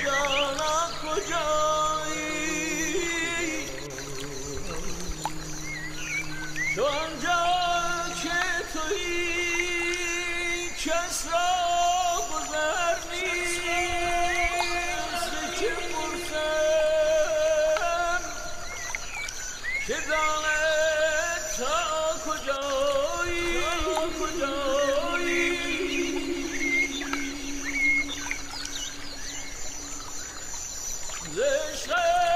جانا کجایی تو آنجا که تویی کس را گذر نیست که پرسم که داند تا کجایی زشقه